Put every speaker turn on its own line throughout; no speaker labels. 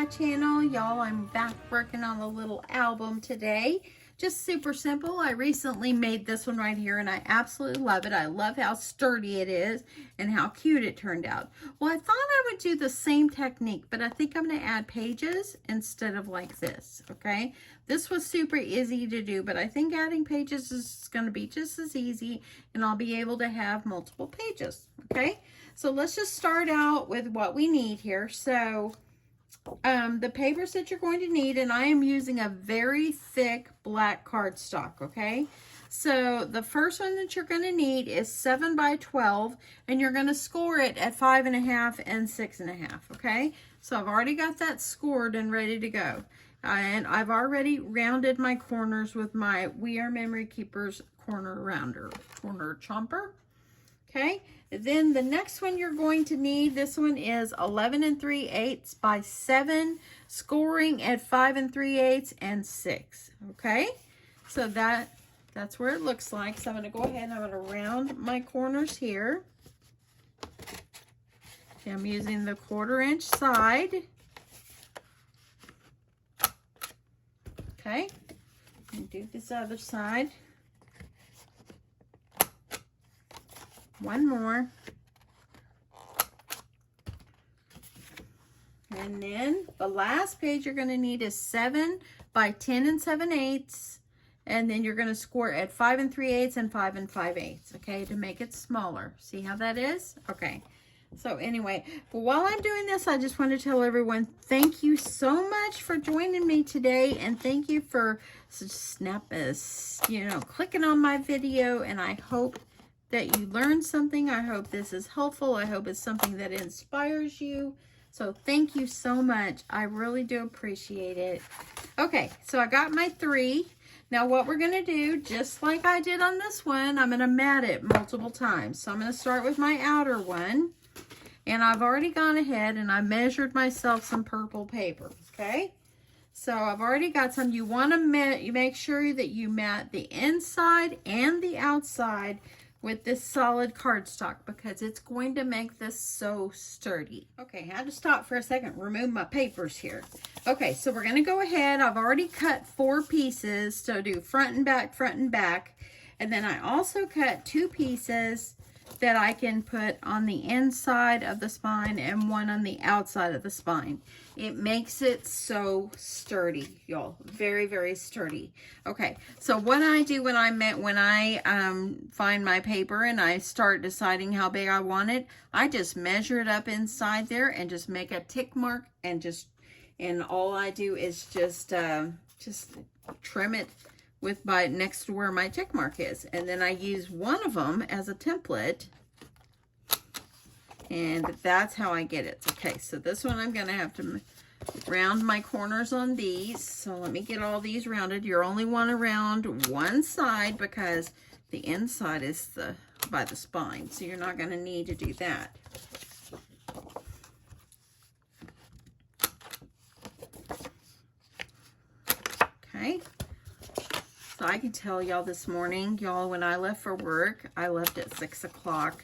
my channel. Y'all, I'm back working on a little album today. Just super simple. I recently made this one right here and I absolutely love it. I love how sturdy it is and how cute it turned out. Well, I thought I would do the same technique, but I think I'm going to add pages instead of like this, okay? This was super easy to do, but I think adding pages is going to be just as easy and I'll be able to have multiple pages, okay? So let's just start out with what we need here. So the papers that you're going to need, and I am using a very thick black cardstock, okay? So the first one that you're going to need is 7 by 12, and you're going to score it at 5.5 and 6.5, okay? So I've already got that scored and ready to go. And I've already rounded my corners with my We Are Memory Keepers corner chomper, okay? Then the next one you're going to need, this one is 11 3/8 by 7, scoring at 5 3/8 and 6. Okay, so that's where it looks like. So I'm going to go ahead and I'm going to round my corners here. Okay, I'm using the 1/4 inch side. Okay, and do this other side. One more. And then the last page you're going to need is 7 by 10 7/8. And then you're going to score at 5 3/8 and 5 5/8, okay, to make it smaller. See how that is? Okay. So anyway, while I'm doing this, I just want to tell everyone, thank you so much for joining me today. And thank you for clicking on my video. And I hope that you learned something. I hope this is helpful. I hope it's something that inspires you. So thank you so much. I really do appreciate it. Okay, so I got my 3. Now what we're going to do, just like I did on this one, I'm going to mat it multiple times. So I'm going to start with my outer one. And I've already gone ahead and I measured myself some purple paper, okay? So I've already got some. You want to make sure that you mat the inside and the outside with this solid cardstock because it's going to make this so sturdy. Okay, I had to stop for a second, remove my papers here. Okay, so we're going to go ahead. I've already cut 4 pieces, so do front and back. And then I also cut 2 pieces that I can put on the inside of the spine and one on the outside of the spine. It makes it so sturdy, y'all. Very, very sturdy. Okay, so what I do when I find my paper and I start deciding how big I want it, I just measure it up inside there and just make a tick mark and all I do is just trim it with next to where my tick mark is. And then I use one of them as a template. And that's how I get it. Okay, so this one I'm going to have to round my corners on these. So let me get all these rounded. You only want to round one side because the inside is by the spine. So you're not going to need to do that. Okay. So I can tell y'all this morning, y'all, when I left for work, I left at 6 o'clock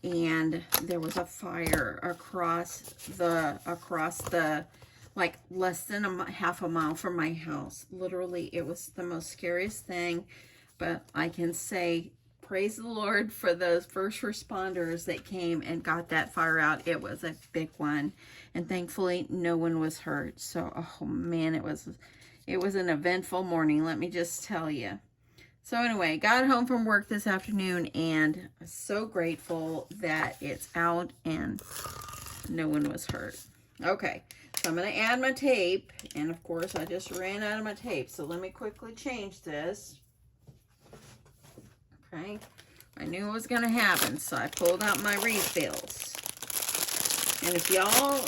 and there was a fire across the like less than half a mile from my house. Literally, it was the most scariest thing, but I can say praise the Lord for those first responders that came and got that fire out. It was a big one, and thankfully no one was hurt. So, oh man, it was an eventful morning, let me just tell you. So anyway, got home from work this afternoon and I'm so grateful that it's out and no one was hurt. Okay, so I'm going to add my tape. And of course, I just ran out of my tape. So let me quickly change this. Okay, I knew it was going to happen. So I pulled out my refills. And if y'all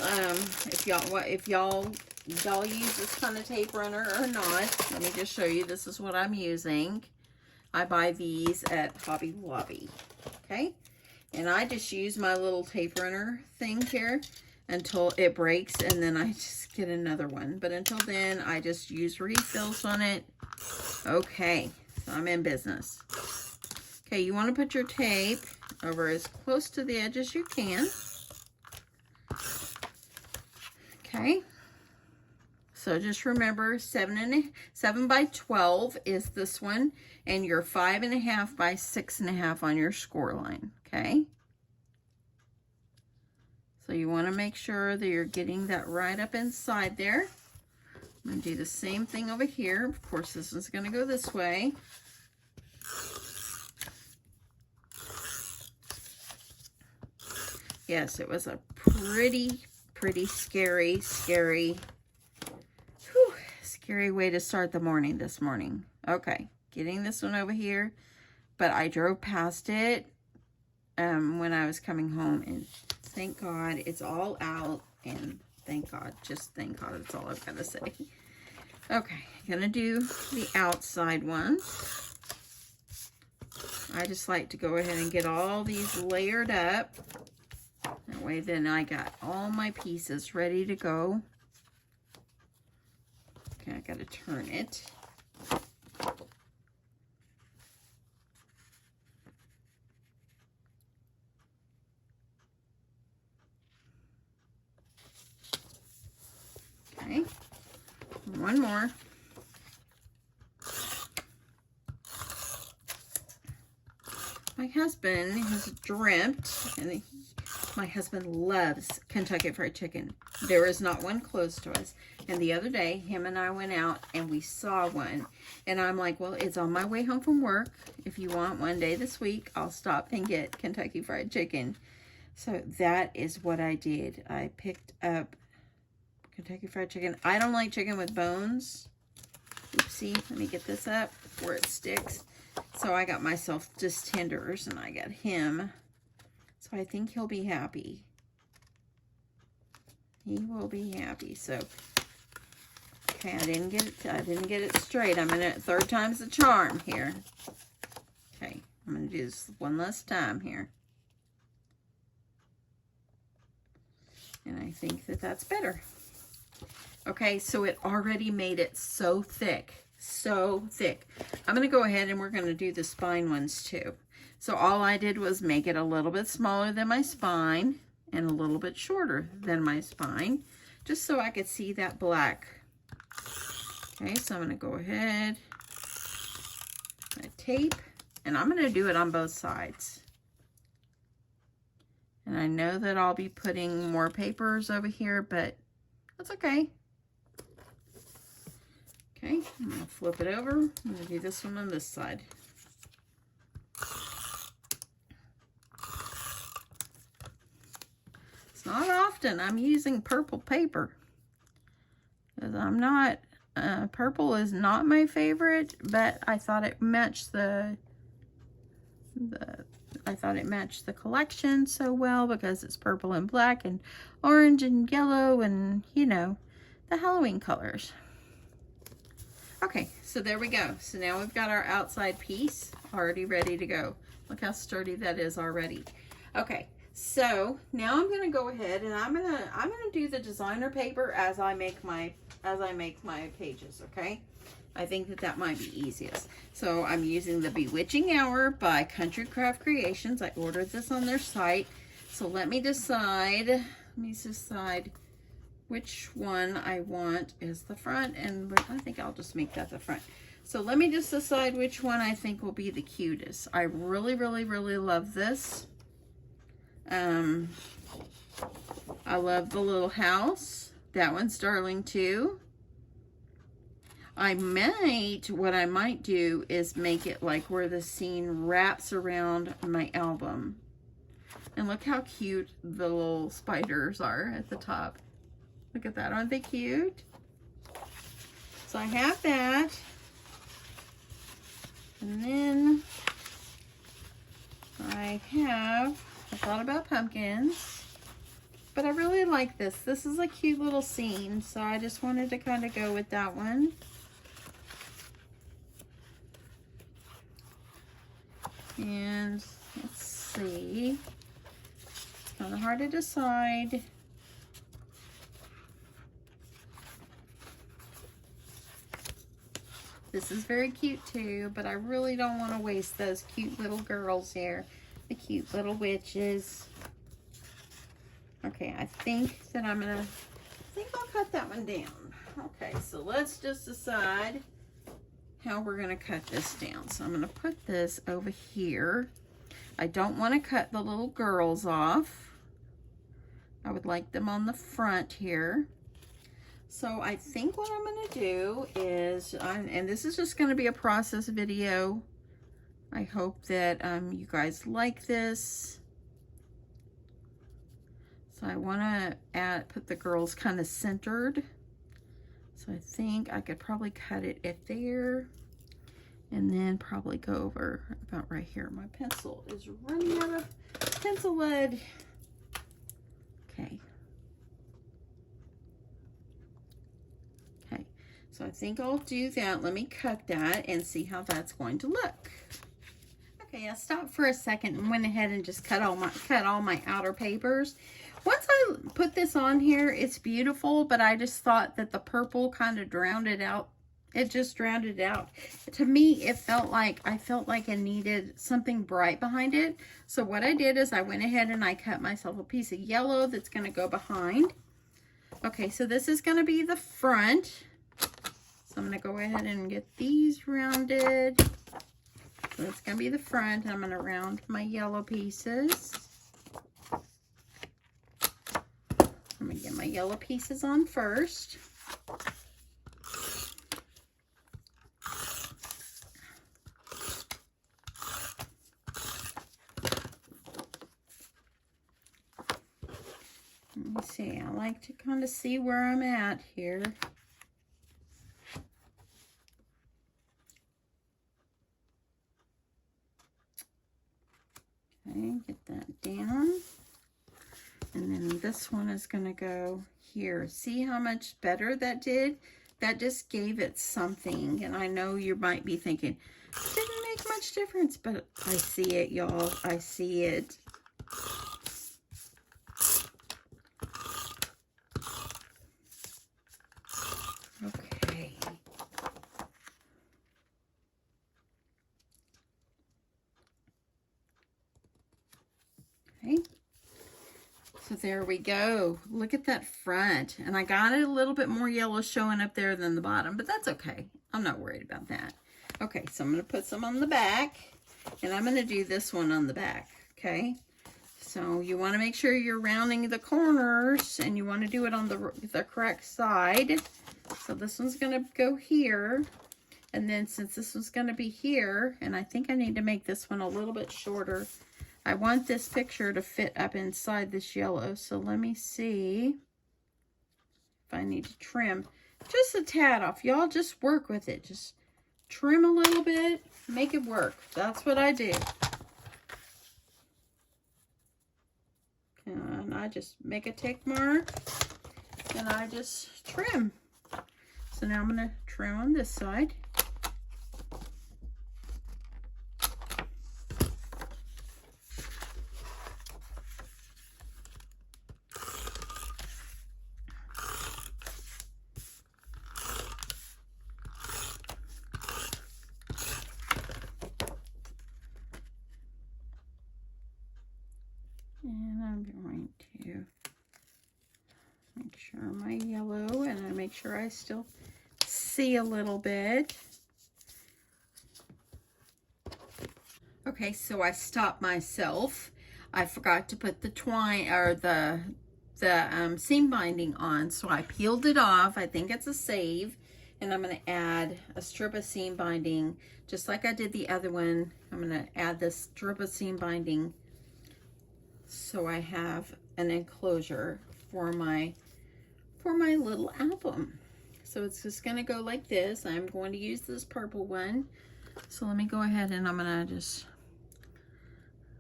use this kind of tape runner or not, let me just show you. This is what I'm using. I buy these at Hobby Lobby, okay? And I just use my little tape runner thing here until it breaks, and then I just get another one. But until then, I just use refills on it. Okay, so I'm in business. Okay, you want to put your tape over as close to the edge as you can. Okay, So just remember 7 by 12 is this one, and you're 5.5 by 6.5 on your score line, okay? So you want to make sure that you're getting that right up inside there. I'm going to do the same thing over here. Of course, this one's going to go this way. Yes, it was a pretty scary way to start the morning this morning. Okay, getting this one over here, but I drove past it when I was coming home, and thank God it's all out, and thank God, just thank God, that's all I've got to say. Okay, gonna do the outside one. I just like to go ahead and get all these layered up. That way then I got all my pieces ready to go. Okay, I gotta turn it. Okay, one more. My husband has dreamt, and my husband loves Kentucky Fried Chicken. There is not one close to us. And the other day, him and I went out and we saw one. And I'm like, well, it's on my way home from work. If you want one day this week, I'll stop and get Kentucky Fried Chicken. So that is what I did. I picked up Kentucky Fried Chicken. I don't like chicken with bones. Oopsie, let me get this up where it sticks. So I got myself just tenders, and I got him. So I think he'll be happy. He will be happy. So, okay, I didn't get it straight. I'm in it. Third time's the charm here. Okay, I'm gonna do this one last time here. And I think that that's better. Okay, so it already made it so thick. So thick. I'm going to go ahead and we're going to do the spine ones too. So all I did was make it a little bit smaller than my spine and a little bit shorter than my spine, just so I could see that black. Okay, so I'm going to go ahead, tape, and I'm going to do it on both sides. And I know that I'll be putting more papers over here, but that's okay. Okay, I'm going to flip it over. I'm going to do this one on this side. It's not often I'm using purple paper, because I'm not, purple is not my favorite, but I thought it matched the collection so well, because it's purple and black and orange and yellow and, you know, the Halloween colors. Okay, so there we go. So now we've got our outside piece already ready to go. Look how sturdy that is already. Okay, so now I'm gonna go ahead and I'm gonna do the designer paper as I make my pages. Okay, I think that might be easiest. So I'm using the Bewitching Hour by Country Craft Creations. I ordered this on their site. So let me decide which one I want is the front, and I think I'll just make that the front. So let me just decide which one I think will be the cutest. I really love this. I love the little house. That one's darling too. What I might do is make it like where the scene wraps around my album. And look how cute the little spiders are at the top. Look at that, aren't they cute? So I have that. And then I thought about pumpkins, but I really like this. This is a cute little scene, so I just wanted to kind of go with that one. And let's see, it's kind of hard to decide. This is very cute too, but I really don't want to waste those cute little girls here. The cute little witches. Okay, I think I'll cut that one down. Okay, so let's just decide how we're going to cut this down. So I'm going to put this over here. I don't want to cut the little girls off. I would like them on the front here. So I think what I'm going to do is, and this is just going to be a process video. I hope that you guys like this. So I want to put the girls kind of centered. So I think I could probably cut it at there and then probably go over about right here. My pencil is running out of pencil lead. Okay. Okay, so I think I'll do that. Let me cut that and see how that's going to look. Okay, I stopped for a second and went ahead and just cut all my outer papers. Once I put this on here, it's beautiful, but I just thought that the purple kind of drowned it out. It just drowned it out. To me, I felt like it needed something bright behind it. So what I did is I went ahead and I cut myself a piece of yellow that's going to go behind. Okay, so this is going to be the front. So I'm going to go ahead and get these rounded. So that's going to be the front. I'm going to round my yellow pieces. I'm going to get my yellow pieces on first. Let me see. I like to kind of see where I'm at here. Okay, get that down. And then this one is going to go here. See how much better that did? That just gave it something. And I know you might be thinking, didn't make much difference, but I see it, y'all. I see it. Okay. Okay. So there we go. Look at that front. And I got a little bit more yellow showing up there than the bottom, but that's okay. I'm not worried about that. Okay, so I'm going to put some on the back, and I'm going to do this one on the back, okay? So you want to make sure you're rounding the corners, and you want to do it on the correct side. So this one's going to go here, and then since this one's going to be here, and I think I need to make this one a little bit shorter, I want this picture to fit up inside this yellow. So let me see if I need to trim just a tad off. Y'all just work with it. Just trim a little bit, make it work. That's what I do. And I just make a tick mark, and I just trim. So now I'm going to trim on this side. And I'm going to make sure my yellow, and I make sure I still see a little bit. Okay, so I stopped myself. I forgot to put the twine or the seam binding on, so I peeled it off. I think it's a save, and I'm going to add a strip of seam binding just like I did the other one. I'm going to add this strip of seam binding so I have an enclosure for my little album. So it's just going to go like this. I'm going to use this purple one. So let me go ahead and I'm going to just,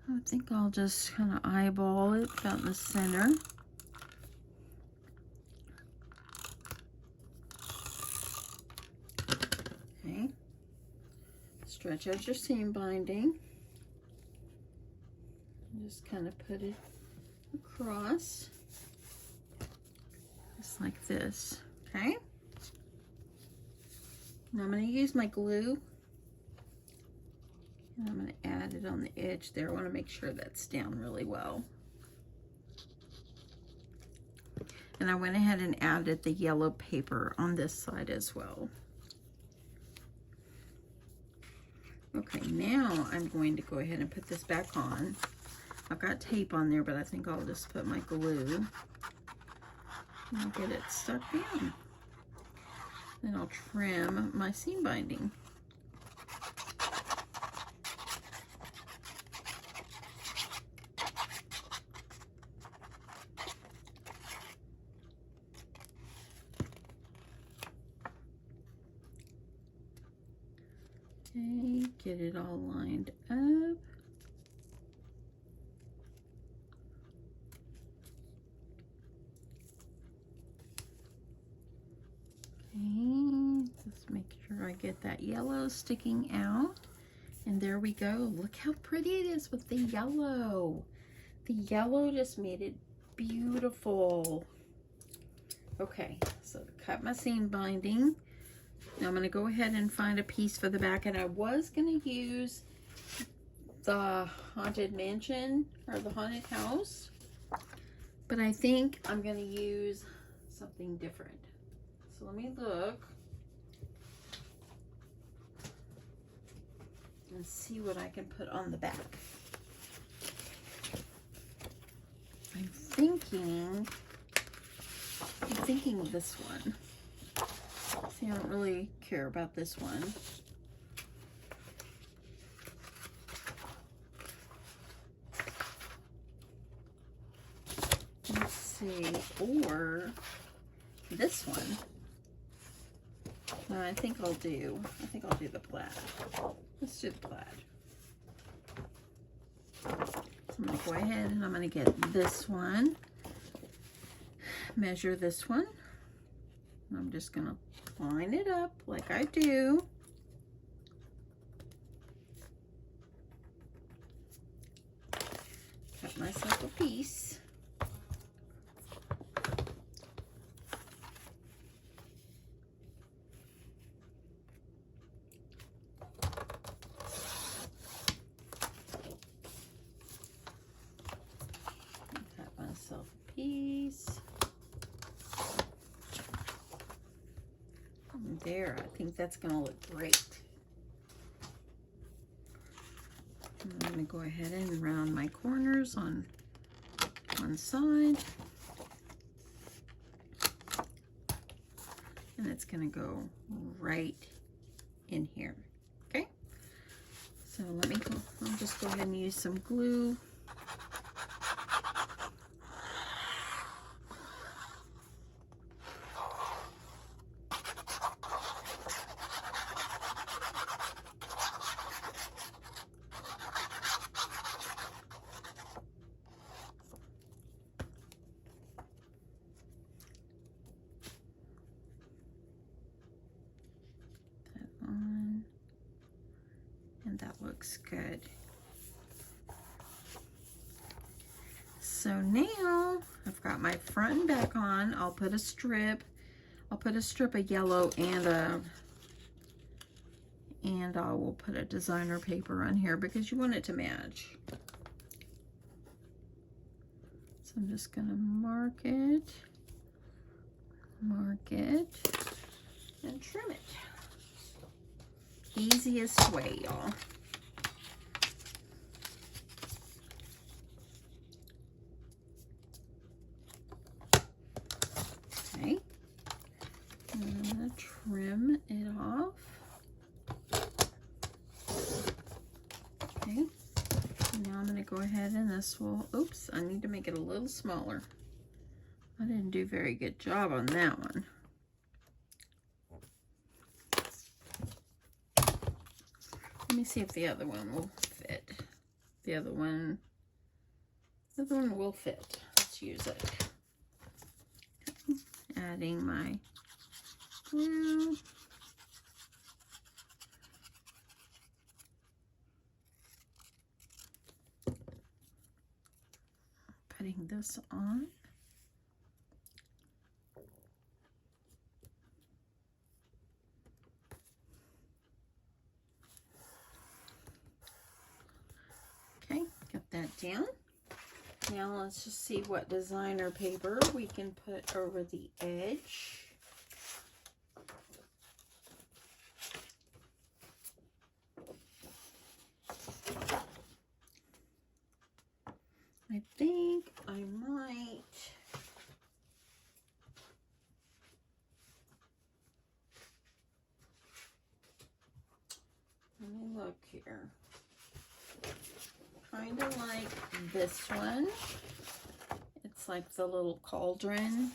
I think I'll just kind of eyeball it about in the center. Okay. Stretch out your seam binding. Just kind of put it across, just like this, okay? Now I'm going to use my glue, and I'm going to add it on the edge there. I want to make sure that's down really well. And I went ahead and added the yellow paper on this side as well. Okay, now I'm going to go ahead and put this back on. I've got tape on there, but I think I'll just put my glue and I'll get it stuck down. Then I'll trim my seam binding. Okay, get it all lined up. Okay, just make sure I get that yellow sticking out. And there we go. Look how pretty it is with the yellow. The yellow just made it beautiful. Okay, so cut my seam binding. Now I'm going to go ahead and find a piece for the back, and I was going to use the Haunted Mansion or the Haunted House, but I think I'm going to use something different. So let me look and see what I can put on the back. I'm thinking of this one. See, I don't really care about this one. Let's see, or this one. No, I think I'll do the plaid. Let's do the plaid. So I'm gonna go ahead and I'm gonna get this one, measure this one. I'm just gonna line it up like I do. Cut myself a piece. Cut myself a piece. There, I think that's going to look great. I'm going to go ahead and round my corners on one side. And it's going to go right in here. Okay? So I'll just go ahead and use some glue. That looks good. So now I've got my front and back on. I'll put a strip of yellow and I will put a designer paper on here because you want it to match. So I'm just gonna mark it, and trim it. Easiest way, y'all. Okay, I'm gonna trim it off. Okay, now I'm gonna go ahead and this will, oops, I need to make it a little smaller. I didn't do a very good job on that one. Let me see if the other one will fit. The other one will fit. Let's use it. Adding my glue. Putting this on. Okay, got that down. Now let's just see what designer paper we can put over the edge. I think I might let me look here. Kind of like this one. It's like the little cauldron.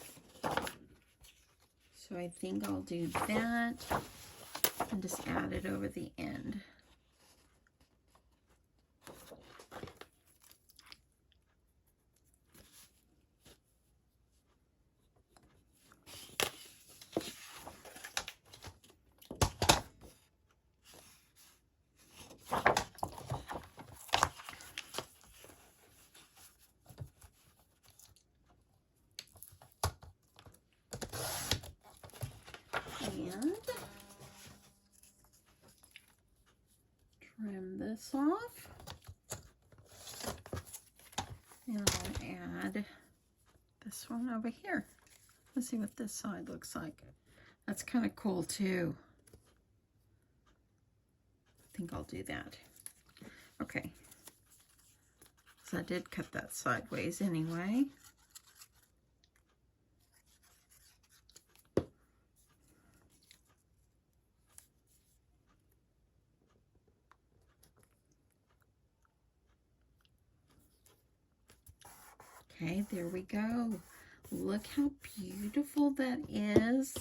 So I think I'll do that and just add it over the end. And trim this off. And I'll add this one over here. Let's see what this side looks like. That's kind of cool too. I think I'll do that. Okay. So I did cut that sideways anyway. Okay, there we go. Look how beautiful that is.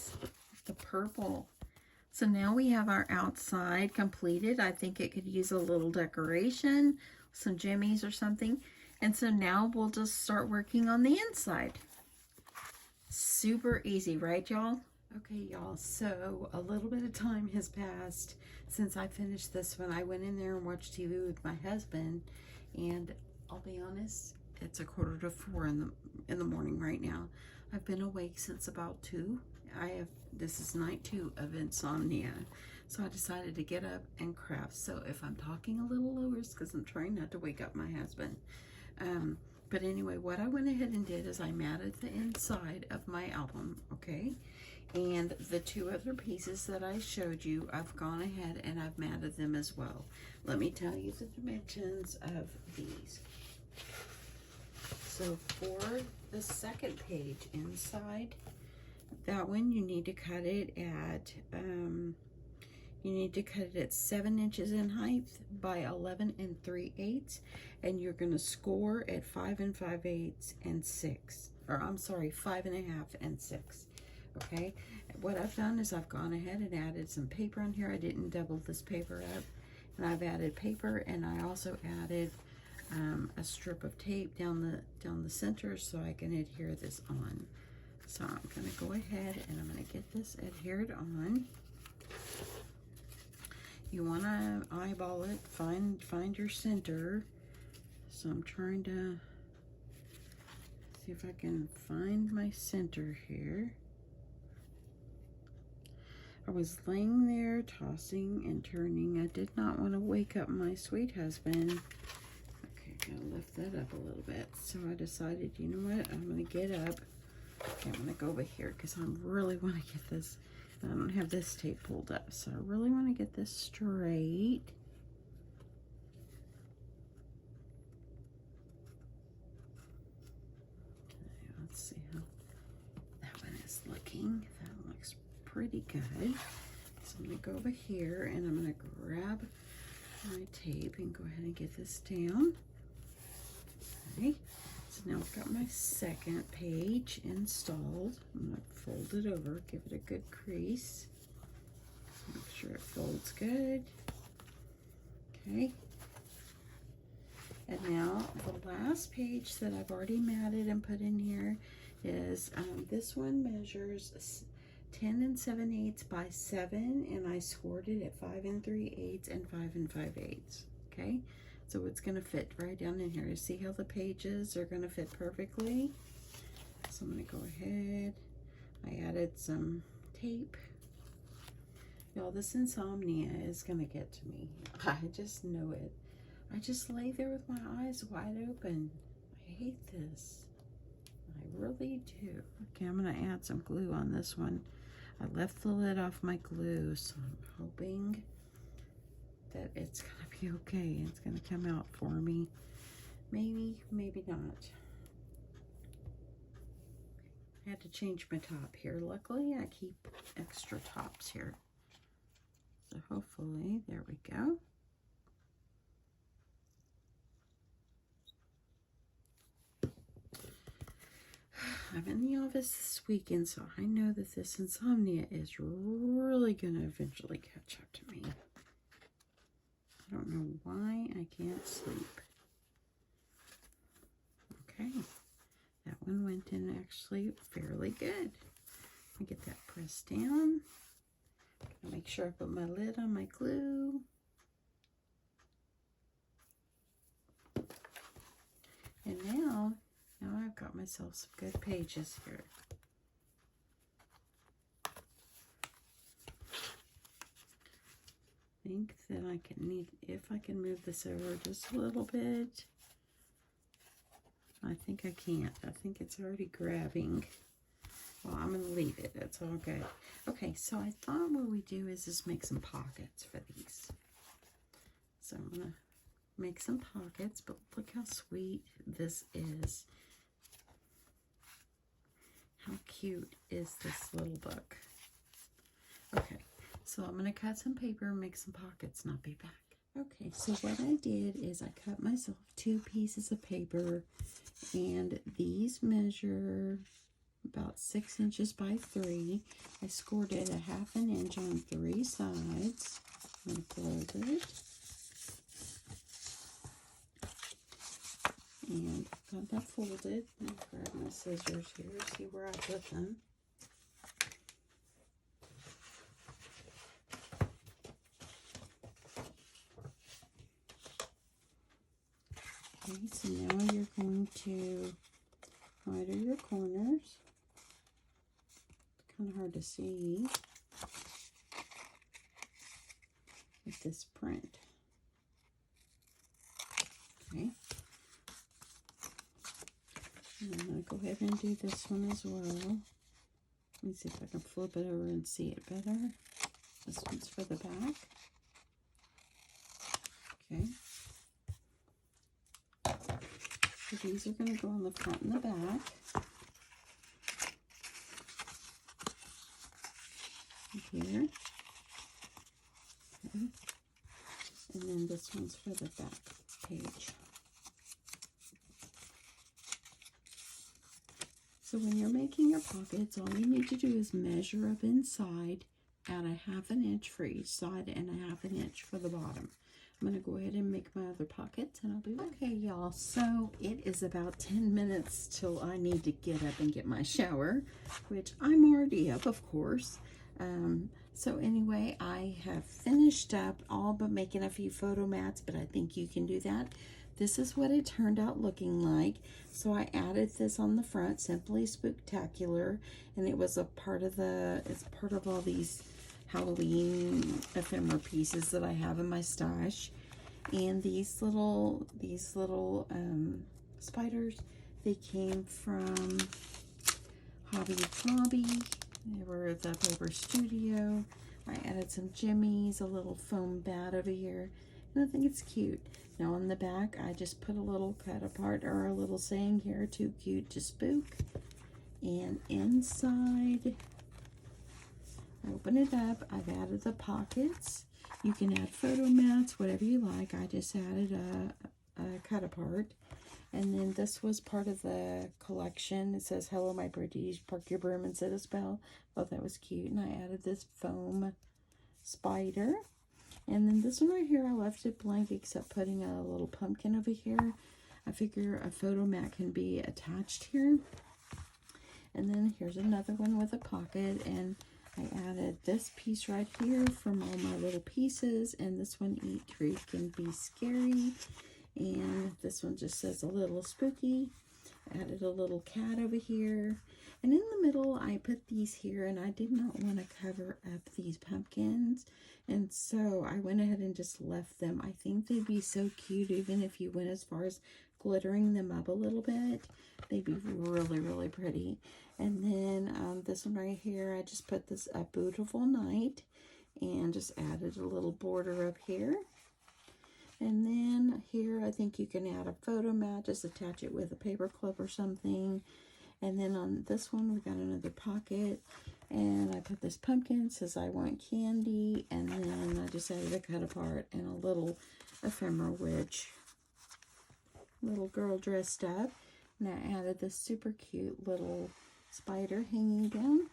The purple. So now we have our outside completed. I think it could use a little decoration, some jimmies or something. And so now we'll just start working on the inside. Super easy, right, y'all? Okay, y'all, so a little bit of time has passed since I finished this one. I went in there and watched TV with my husband, and I'll be honest, it's 3:45 in the morning right now. I've been awake since about 2. This is night 2 of insomnia. So I decided to get up and craft. So if I'm talking a little lower, it's because I'm trying not to wake up my husband. But anyway, what I went ahead and did is I matted the inside of my album, okay? And the 2 other pieces that I showed you, I've gone ahead and I've matted them as well. Let me tell you the dimensions of these. So for the second page inside, that one you need to cut it at 7 inches in height by 11 3/8, and you're going to score at 5 5/8 and 6, or I'm sorry, 5 1/2 and 6. Okay, what I've done is I've gone ahead and added some paper on here. I didn't double this paper up, and I've added paper, and I also added a strip of tape down the center so I can adhere this on. So I'm going to go ahead and I'm going to get this adhered on. You want to eyeball it, find your center. So I'm trying to see if I can find my center here. I was laying there tossing and turning. I did not want to wake up my sweet husband. Okay, gotta lift that up a little bit. So I decided, you know what, I'm gonna get up. Okay, I'm gonna go over here because I really want to get this. I don't have this tape pulled up, so I really want to get this straight. Okay, let's see how that one is looking. That looks pretty good. So I'm gonna go over here and I'm gonna grab my tape and go ahead and get this down. Okay, so now I've got my second page installed. I'm going to fold it over, give it a good crease. Make sure it folds good. Okay. And now the last page that I've already matted and put in here is, this one measures 10 7/8 by 7, and I scored it at 5 3/8 and 5 5/8. Okay. So it's going to fit right down in here. You see how the pages are going to fit perfectly? So I'm going to go ahead. I added some tape. Y'all, this insomnia is going to get to me. I just know it. I just lay there with my eyes wide open. I hate this. I really do. Okay, I'm going to add some glue on this one. I left the lid off my glue, so I'm hoping that it's going to be okay. It's going to come out for me. Maybe, maybe not. I had to change my top here. Luckily, I keep extra tops here. So hopefully, there we go. I'm in the office this weekend, so I know that this insomnia is really going to eventually catch up to me. I don't know why I can't sleep. Okay, that one went in actually fairly good. I get that pressed down. Make sure I put my lid on my glue. And now I've got myself some good pages here. I think that I can need, if I can move this over just a little bit. I think I can't. I think it's already grabbing. Well, I'm going to leave it. That's all good. Okay, so I thought what we do is just make some pockets for these. So I'm going to make some pockets, but look how sweet this is. How cute is this little book? Okay, so I'm going to cut some paper and make some pockets, and I'll be back. Okay, so what I did is I cut myself 2 pieces of paper, and these measure about 6 inches by 3. I scored it 1/2 inch on 3 sides. I'm going to close it. And I've got that folded. I'm going to grab my scissors here, see where I put them. Okay, so now you're going to miter your corners. It's kind of hard to see with this print. Okay. And I'm going to go ahead and do this one as well. Let me see if I can flip it over and see it better. This one's for the back. Okay. So these are going to go on the front and the back. Here. Okay. And then this one's for the back page. So when you're making your pockets, all you need to do is measure up inside, add 1/2 inch for each side and 1/2 inch for the bottom. I'm going to go ahead and make my other pockets, and I'll be back. Okay, y'all, so it is about 10 minutes till I need to get up and get my shower, which I'm already up, of course. So anyway, I have finished up all but making a few photo mats, but I think you can do that. This is what it turned out looking like. So I added this on the front, Simply Spooktacular, and it was a part of it's part of all these Halloween ephemera pieces that I have in my stash. And these little spiders, they came from Hobby Lobby. They were at the Paper Studio. I added some jimmies, a little foam bat over here, and I think it's cute. Now on the back, I just put a little cut apart or a little saying here, "Too cute to spook." And inside, open it up. I've added the pockets. You can add photo mats, whatever you like. I just added a cut apart. And then this was part of the collection. It says, "Hello, my pretties, park your broom and set a spell." Thought that was cute. And I added this foam spider. And then this one right here, I left it blank except putting a little pumpkin over here. I figure a photo mat can be attached here. And then here's another one with a pocket. And I added this piece right here from all my little pieces. And this one, "Eat, Treat, Can Be Scary." And this one just says "a little spooky." Added a little cat over here. And in the middle, I put these here, and I did not want to cover up these pumpkins. And so I went ahead and just left them. I think they'd be so cute, even if you went as far as glittering them up a little bit. They'd be really, really pretty. And then this one right here, I just put this A Beautiful Night and just added a little border up here. And then here, I think you can add a photo mat, just attach it with a paper clip or something. And then on this one, we got another pocket. And I put this pumpkin, says I want candy. And then I just added a cut apart and a little ephemera witch. Little girl dressed up. And I added this super cute little spider hanging down.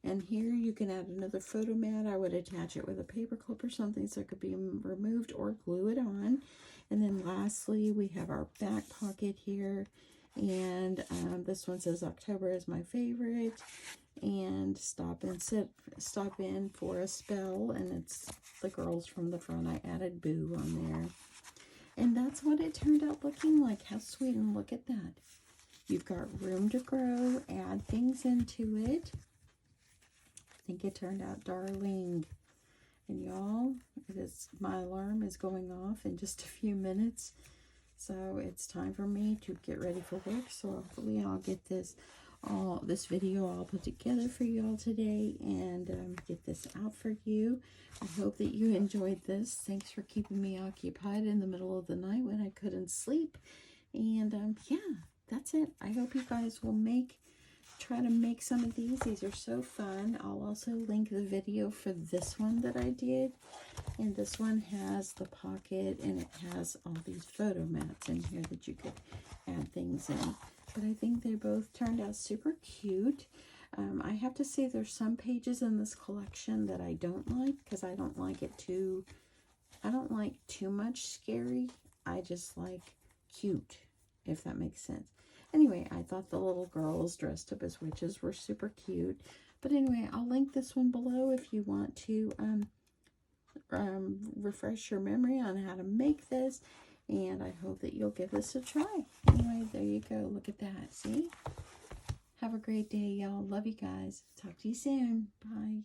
And here you can add another photo mat. I would attach it with a paper clip or something so it could be removed or glue it on. And then lastly, we have our back pocket here. And this one says October is my favorite. And stop in for a spell. And it's the girls from the front. I added Boo on there. And that's what it turned out looking like. How sweet. And look at that. You've got room to grow. Add things into it. I think it turned out darling. And y'all, my alarm is going off in just a few minutes. So it's time for me to get ready for work. So hopefully I'll get this video all put together for y'all today and get this out for you. I hope that you enjoyed this. Thanks for keeping me occupied in the middle of the night when I couldn't sleep. And yeah, that's it. I hope you guys will try to make some of these. These are so fun. I'll also link the video for this one that I did. And this one has the pocket and it has all these photo mats in here that you could add things in. But I think they both turned out super cute. I have to say there's some pages in this collection that I don't like because I don't like too much scary. I just like cute, if that makes sense. Anyway, I thought the little girls dressed up as witches were super cute. But anyway, I'll link this one below if you want to refresh your memory on how to make this. And I hope that you'll give this a try. Anyway, there you go. Look at that. See? Have a great day, y'all. Love you guys. Talk to you soon. Bye.